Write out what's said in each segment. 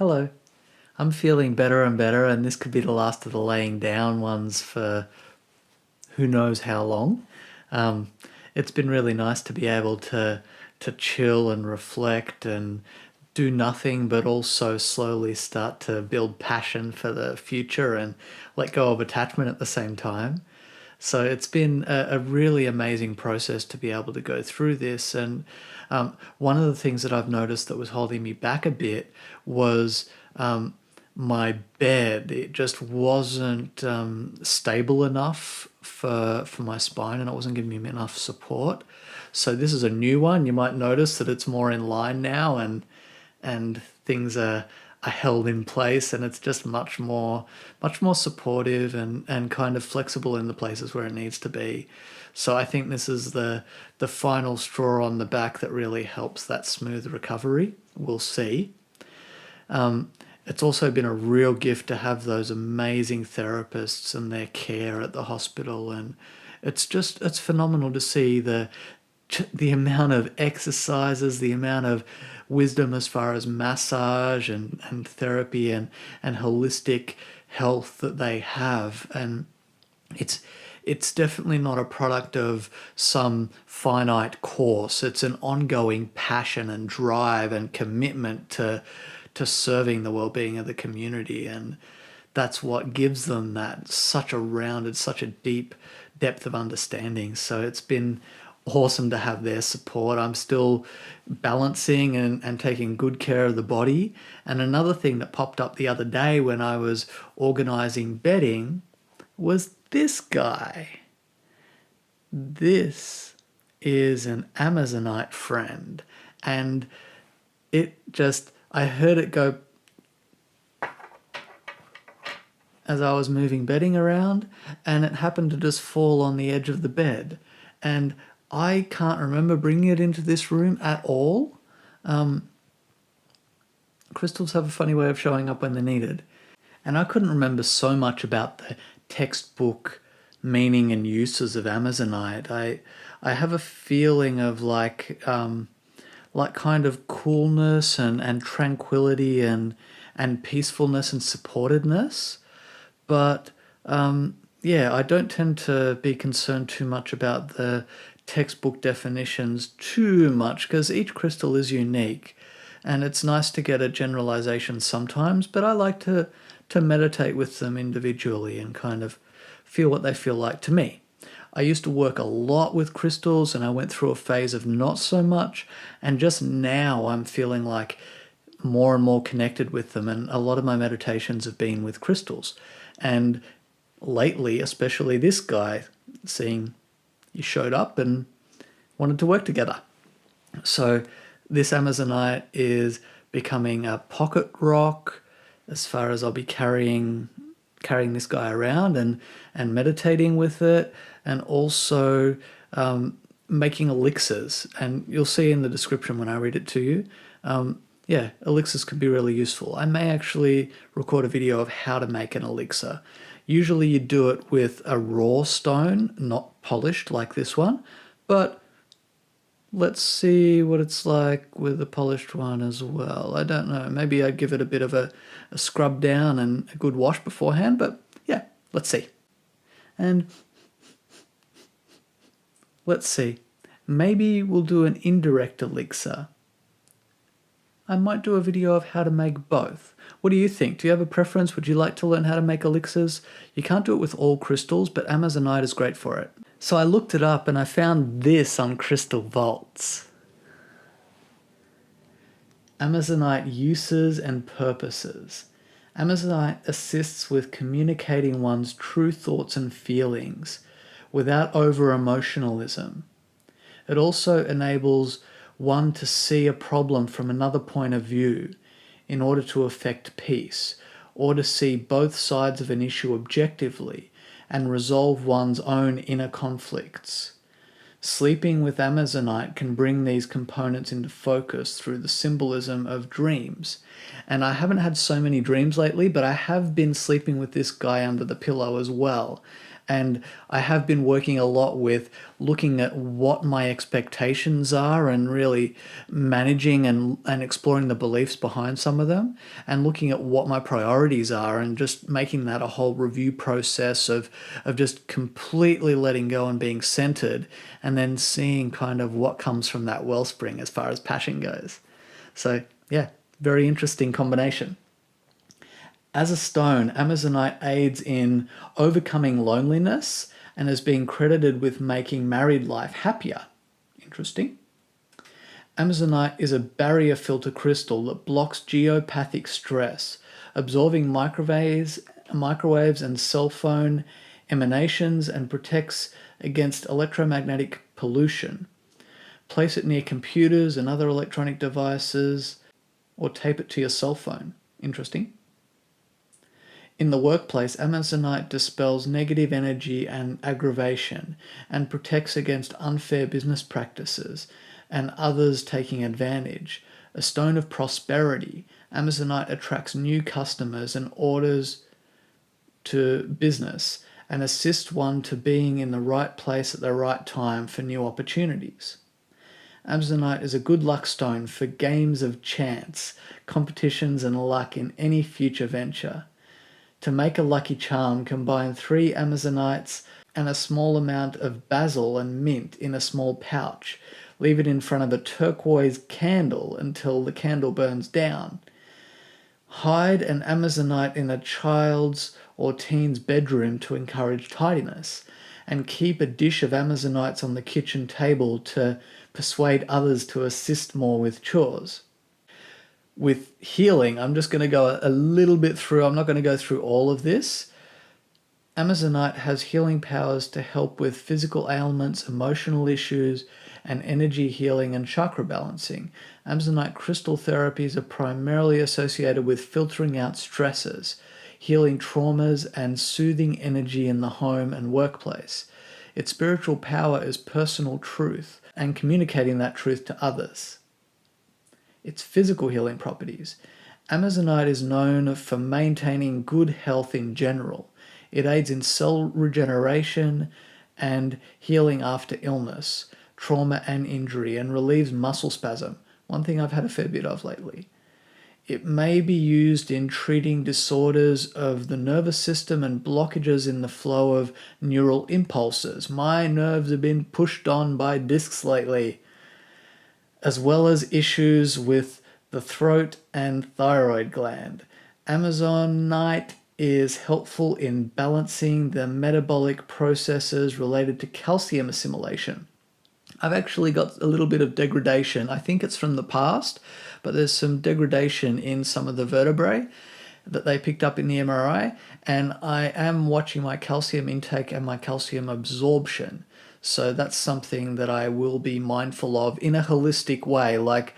Hello. I'm feeling better and better, and this could be the last of the laying down ones for who knows how long. Um, it's been really nice to be able to chill and reflect and do nothing, but also slowly start to build passion for the future and let go of attachment at the same time. So it's been a really amazing process to be able to go through this. And one of the things that I've noticed that was holding me back a bit was my bed. It just wasn't stable enough for my spine, and it wasn't giving me enough support. So this is a new one. You might notice that it's more in line now, and things are held in place, and it's just much more supportive and kind of flexible in the places where it needs to be. So I think this is the final straw on the back that really helps that smooth recovery. We'll see. It's also been a real gift to have those amazing therapists and their care at the hospital, and it's phenomenal to see the amount of exercises, the amount of wisdom as far as massage and therapy and holistic health that they have. And it's definitely not a product of some finite course. It's an ongoing passion and drive and commitment to serving the well-being of the community. And that's what gives them that such a rounded, such a deep depth of understanding. So it's been awesome to have their support. I'm still balancing and taking good care of the body. And another thing that popped up the other day when I was organizing bedding was this guy. This is an Amazonite friend. And I heard it go as I was moving bedding around, and it happened to just fall on the edge of the bed. And I can't remember bringing it into this room at all. Crystals have a funny way of showing up when they're needed. And I couldn't remember so much about the textbook meaning and uses of Amazonite. I have a feeling of like kind of coolness and tranquility and peacefulness and supportedness. But yeah, I don't tend to be concerned too much about the textbook definitions too much because each crystal is unique, and it's nice to get a generalization sometimes, but I like to meditate with them individually and kind of feel what they feel like to me. I used to work a lot with crystals, and I went through a phase of not so much, and just now I'm feeling like more and more connected with them, and a lot of my meditations have been with crystals. And lately, especially this guy, seeing you showed up and wanted to work together. So this Amazonite is becoming a pocket rock as far as I'll be carrying this guy around and meditating with it, and also making elixirs. And you'll see in the description when I read it to you. Yeah, elixirs could be really useful. I may actually record a video of how to make an elixir. Usually you do it with a raw stone, not polished like this one, but let's see what it's like with a polished one as well. I don't know, maybe I'd give it a bit of a scrub down and a good wash beforehand, but yeah, let's see. And let's see, maybe we'll do an indirect elixir. I might do a video of how to make both. What do you think? Do you have a preference? Would you like to learn how to make elixirs? You can't do it with all crystals, but Amazonite is great for it. So I looked it up and I found this on Crystal Vaults. Amazonite uses and purposes. Amazonite assists with communicating one's true thoughts and feelings without over-emotionalism. It also enables one to see a problem from another point of view in order to effect peace, or to see both sides of an issue objectively and resolve one's own inner conflicts. Sleeping with Amazonite can bring these components into focus through the symbolism of dreams. And I haven't had so many dreams lately, but I have been sleeping with this guy under the pillow as well. And I have been working a lot with looking at what my expectations are and really managing and exploring the beliefs behind some of them, and looking at what my priorities are and just making that a whole review process of just completely letting go and being centered, and then seeing kind of what comes from that wellspring as far as passion goes. So, yeah, very interesting combination. As a stone, Amazonite aids in overcoming loneliness and has been credited with making married life happier. Interesting. Amazonite is a barrier filter crystal that blocks geopathic stress, absorbing microwaves and cell phone emanations, and protects against electromagnetic pollution. Place it near computers and other electronic devices, or tape it to your cell phone. Interesting. In the workplace, Amazonite dispels negative energy and aggravation and protects against unfair business practices and others taking advantage. A stone of prosperity, Amazonite attracts new customers and orders to business and assists one to being in the right place at the right time for new opportunities. Amazonite is a good luck stone for games of chance, competitions and luck in any future venture. To make a lucky charm, combine 3 Amazonites and a small amount of basil and mint in a small pouch. Leave it in front of a turquoise candle until the candle burns down. Hide an Amazonite in a child's or teen's bedroom to encourage tidiness. And keep a dish of Amazonites on the kitchen table to persuade others to assist more with chores. With healing, I'm just going to go a little bit through. I'm not going to go through all of this. Amazonite has healing powers to help with physical ailments, emotional issues, and energy healing and chakra balancing. Amazonite crystal therapies are primarily associated with filtering out stresses, healing traumas, and soothing energy in the home and workplace. Its spiritual power is personal truth and communicating that truth to others. Its physical healing properties. Amazonite is known for maintaining good health in general. It aids in cell regeneration and healing after illness, trauma and injury, and relieves muscle spasm, one thing I've had a fair bit of lately. It may be used in treating disorders of the nervous system and blockages in the flow of neural impulses. My nerves have been pushed on by discs lately, as well as issues with the throat and thyroid gland. Amazonite is helpful in balancing the metabolic processes related to calcium assimilation. I've actually got a little bit of degradation. I think it's from the past, but there's some degradation in some of the vertebrae that they picked up in the MRI, and I am watching my calcium intake and my calcium absorption. So that's something that I will be mindful of in a holistic way. Like,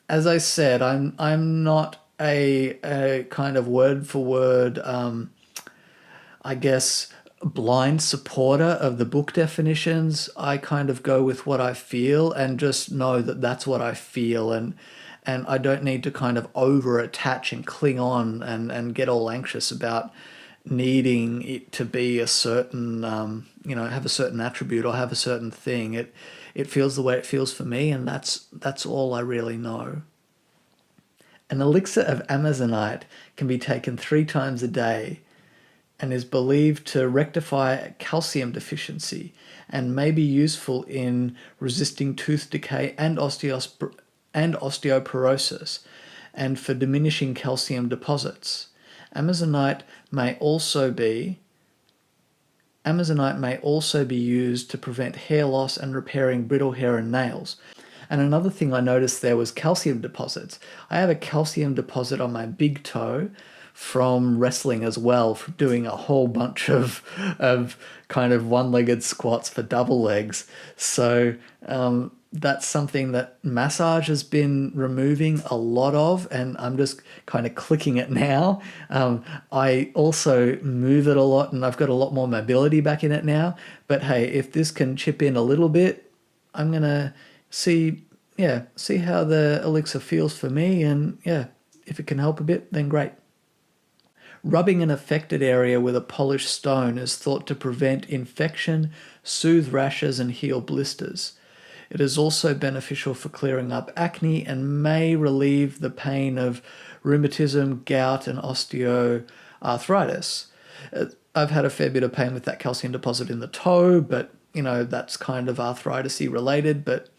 as I said, I'm not a kind of word for word, I guess, blind supporter of the book definitions. I kind of go with what I feel and just know that that's what I feel, and I don't need to kind of over attach and cling on and get all anxious about needing it to be a certain, have a certain attribute or have a certain thing. It feels the way it feels for me, and that's all I really know. An elixir of Amazonite can be taken 3 times a day and is believed to rectify calcium deficiency and may be useful in resisting tooth decay and osteoporosis, and for diminishing calcium deposits. Amazonite may also be used to prevent hair loss and repairing brittle hair and nails. And another thing I noticed there was calcium deposits. I have a calcium deposit on my big toe from wrestling as well, from doing a whole bunch of kind of one-legged squats for double legs. So that's something that massage has been removing a lot of, and I'm just kind of clicking it now. I also move it a lot, and I've got a lot more mobility back in it now. But hey, if this can chip in a little bit, I'm going to see how the elixir feels for me, and if it can help a bit, then great. Rubbing an affected area with a polished stone is thought to prevent infection, soothe rashes, and heal blisters. It is also beneficial for clearing up acne and may relieve the pain of rheumatism, gout, and osteoarthritis. I've had a fair bit of pain with that calcium deposit in the toe, but that's kind of arthritis-y related, but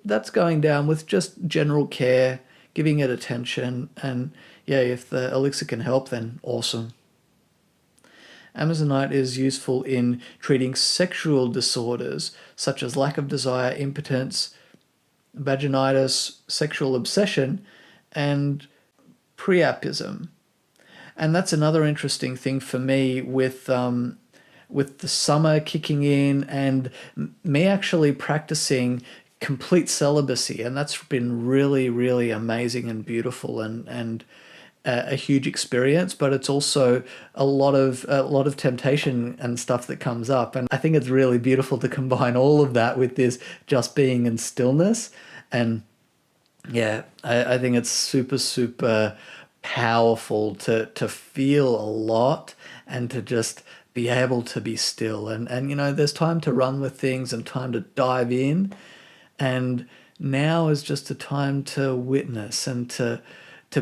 that's going down with just general care, giving it attention, and yeah, if the elixir can help, then awesome. Amazonite is useful in treating sexual disorders such as lack of desire, impotence, vaginitis, sexual obsession, and priapism. And that's another interesting thing for me with the summer kicking in and me actually practicing complete celibacy, and that's been really, really amazing and beautiful and a huge experience. But it's also a lot of temptation and stuff that comes up, and I think it's really beautiful to combine all of that with this just being in stillness. And yeah, I think it's super, super powerful to feel a lot and to just be able to be still. And there's time to run with things and time to dive in. And now is just a time to witness and to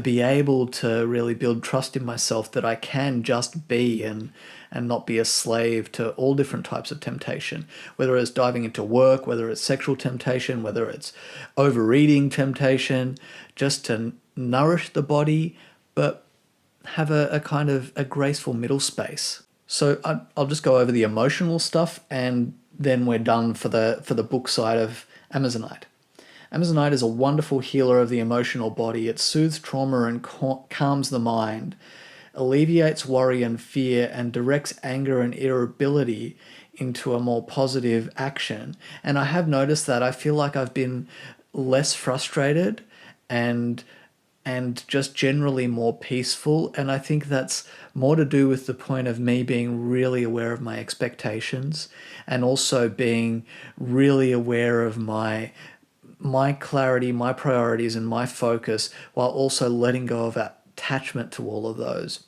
be able to really build trust in myself that I can just be and not be a slave to all different types of temptation, whether it's diving into work, whether it's sexual temptation, whether it's overeating temptation, just to nourish the body, but have a kind of a graceful middle space. So I'll just go over the emotional stuff, and then we're done for the book side of Amazonite. Amazonite is a wonderful healer of the emotional body. It soothes trauma and calms the mind, alleviates worry and fear, and directs anger and irritability into a more positive action. And I have noticed that I feel like I've been less frustrated and just generally more peaceful. And I think that's more to do with the point of me being really aware of my expectations and also being really aware of my clarity, my priorities, and my focus, while also letting go of attachment to all of those.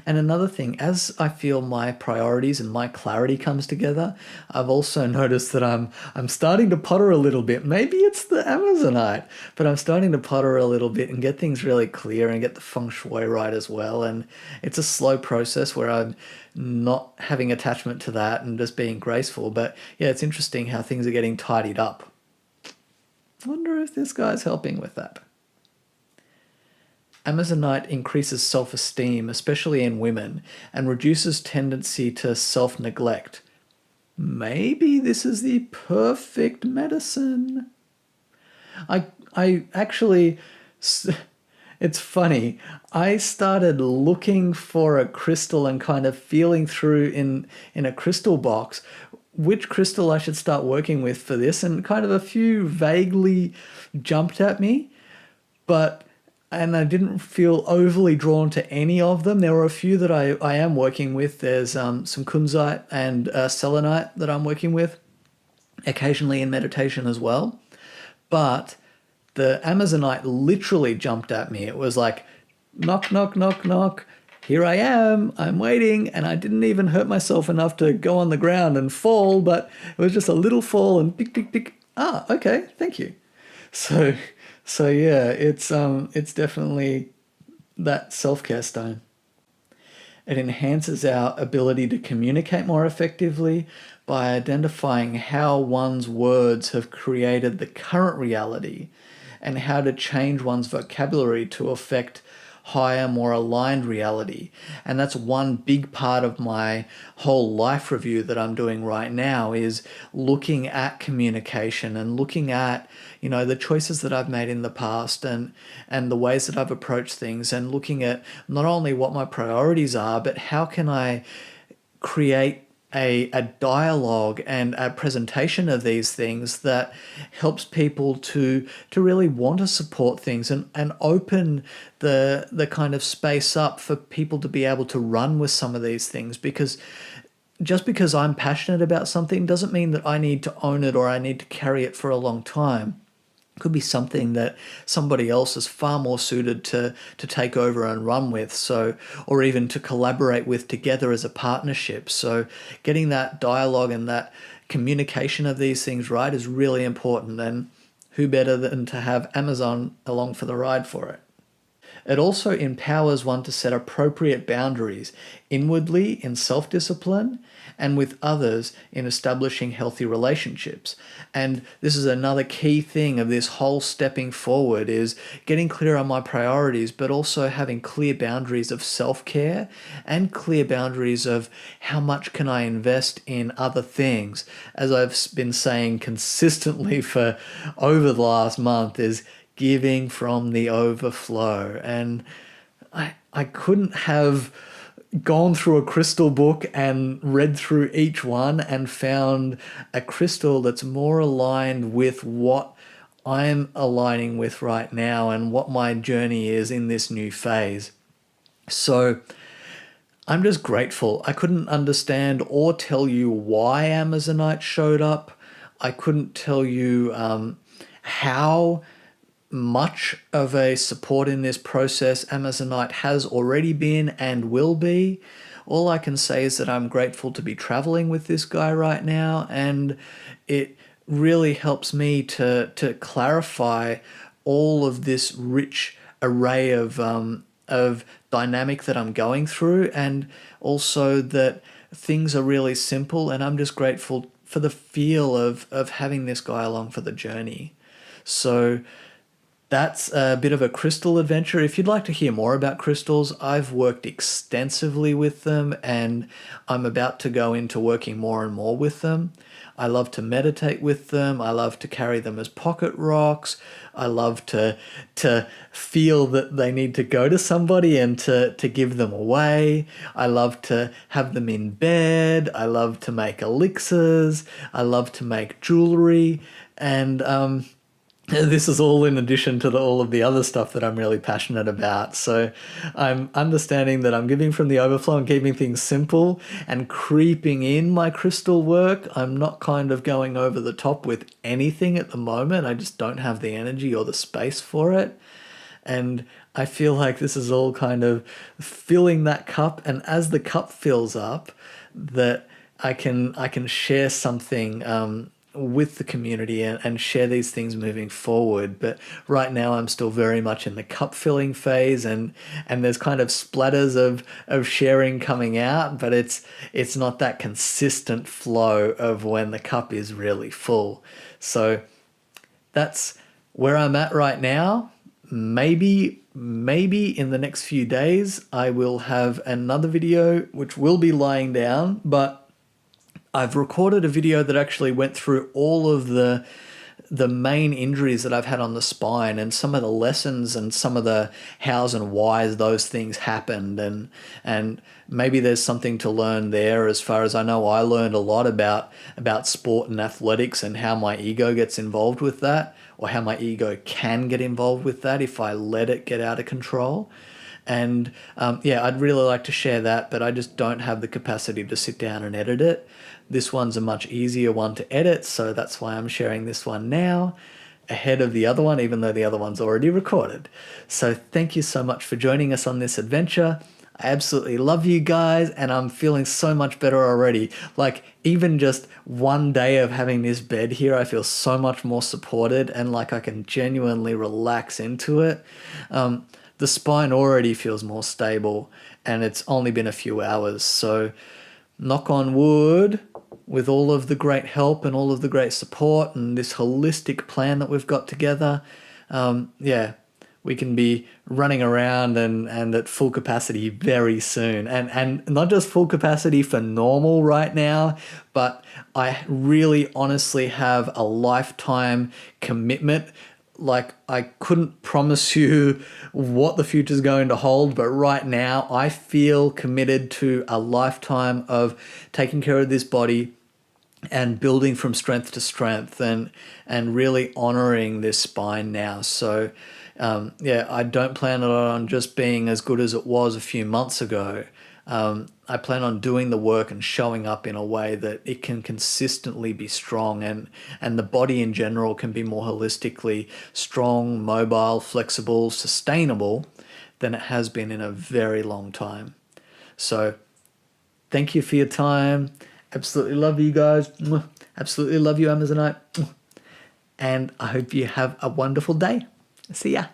And another thing, as I feel my priorities and my clarity comes together, I've also noticed that I'm starting to potter a little bit. Maybe it's the Amazonite, but I'm starting to potter a little bit and get things really clear and get the feng shui right as well. And it's a slow process where I'm not having attachment to that and just being graceful. But yeah, it's interesting how things are getting tidied up. I wonder if this guy's helping with that. Amazonite increases self-esteem, especially in women, and reduces tendency to self-neglect. Maybe this is the perfect medicine. I actually, it's funny. I started looking for a crystal and kind of feeling through in a crystal box which crystal I should start working with for this, and kind of a few vaguely jumped at me, and I didn't feel overly drawn to any of them. There were a few that I am working with. There's some kunzite and selenite that I'm working with, occasionally in meditation as well. But the Amazonite literally jumped at me. It was like, knock, knock, knock, knock. Here I am, I'm waiting, and I didn't even hurt myself enough to go on the ground and fall, but it was just a little fall and pick, pick, pick. Ah, okay, thank you. So yeah, it's definitely that self-care stone. It enhances our ability to communicate more effectively by identifying how one's words have created the current reality and how to change one's vocabulary to affect higher, more aligned reality. And that's one big part of my whole life review that I'm doing right now, is looking at communication and looking at, the choices that I've made in the past and the ways that I've approached things, and looking at not only what my priorities are, but how can I create a dialogue and a presentation of these things that helps people to really want to support things and open the kind of space up for people to be able to run with some of these things. Because just because I'm passionate about something doesn't mean that I need to own it or I need to carry it for a long time. could be something that somebody else is far more suited to take over and run with, so, or even to collaborate with together as a partnership. So getting that dialogue and that communication of these things right is really important, and who better than to have Amazon along for the ride for it. It also empowers one to set appropriate boundaries inwardly in self discipline and with others in establishing healthy relationships. And this is another key thing of this whole stepping forward is getting clear on my priorities, but also having clear boundaries of self-care and clear boundaries of how much can I invest in other things. As I've been saying consistently for over the last month, is giving from the overflow. And I couldn't have gone through a crystal book and read through each one and found a crystal that's more aligned with what I'm aligning with right now and what my journey is in this new phase. So I'm just grateful. I couldn't understand or tell you why Amazonite showed up. I couldn't tell you how much of a support in this process Amazonite has already been and will be. All I can say is that I'm grateful to be traveling with this guy right now, and it really helps me to clarify all of this rich array of dynamic that I'm going through, and also that things are really simple, and I'm just grateful for the feel of having this guy along for the journey. So that's a bit of a crystal adventure. If you'd like to hear more about crystals, I've worked extensively with them, and I'm about to go into working more and more with them. I love to meditate with them. I love to carry them as pocket rocks. I love to feel that they need to go to somebody and to give them away. I love to have them in bed. I love to make elixirs. I love to make jewelry. And this is all in addition to all of the other stuff that I'm really passionate about. So I'm understanding that I'm giving from the overflow and keeping things simple and creeping in my crystal work. I'm not kind of going over the top with anything at the moment. I just don't have the energy or the space for it. And I feel like this is all kind of filling that cup. And as the cup fills up, that I can share something with the community and share these things moving forward. But right now I'm still very much in the cup filling phase, and there's kind of splatters of sharing coming out, but it's not that consistent flow of when the cup is really full. So that's where I'm at right now. Maybe in the next few days I will have another video which will be lying down, but I've recorded a video that actually went through all of the main injuries that I've had on the spine and some of the lessons and some of the hows and whys those things happened, and maybe there's something to learn there. As far as I know, I learned a lot about sport and athletics and how my ego gets involved with that, or how my ego can get involved with that if I let it get out of control. And yeah, I'd really like to share that, but I just don't have the capacity to sit down and edit it. This one's a much easier one to edit, so that's why I'm sharing this one now ahead of the other one, even though the other one's already recorded. So thank you so much for joining us on this adventure. I absolutely love you guys, and I'm feeling so much better already. Like, even just one day of having this bed here, I feel so much more supported and like I can genuinely relax into it. The spine already feels more stable, and it's only been a few hours. So knock on wood, with all of the great help and all of the great support and this holistic plan that we've got together, yeah, we can be running around and at full capacity very soon. And not just full capacity for normal right now, but I really honestly have a lifetime commitment. Like, I couldn't promise you what the future's going to hold, but right now I feel committed to a lifetime of taking care of this body and building from strength to strength, and really honoring this spine now. So yeah, I don't plan on just being as good as it was a few months ago. I plan on doing the work and showing up in a way that it can consistently be strong, and the body in general can be more holistically strong, mobile, flexible, sustainable than it has been in a very long time. So thank you for your time. Absolutely love you guys. Absolutely love you, Amazonite. And I hope you have a wonderful day. See ya.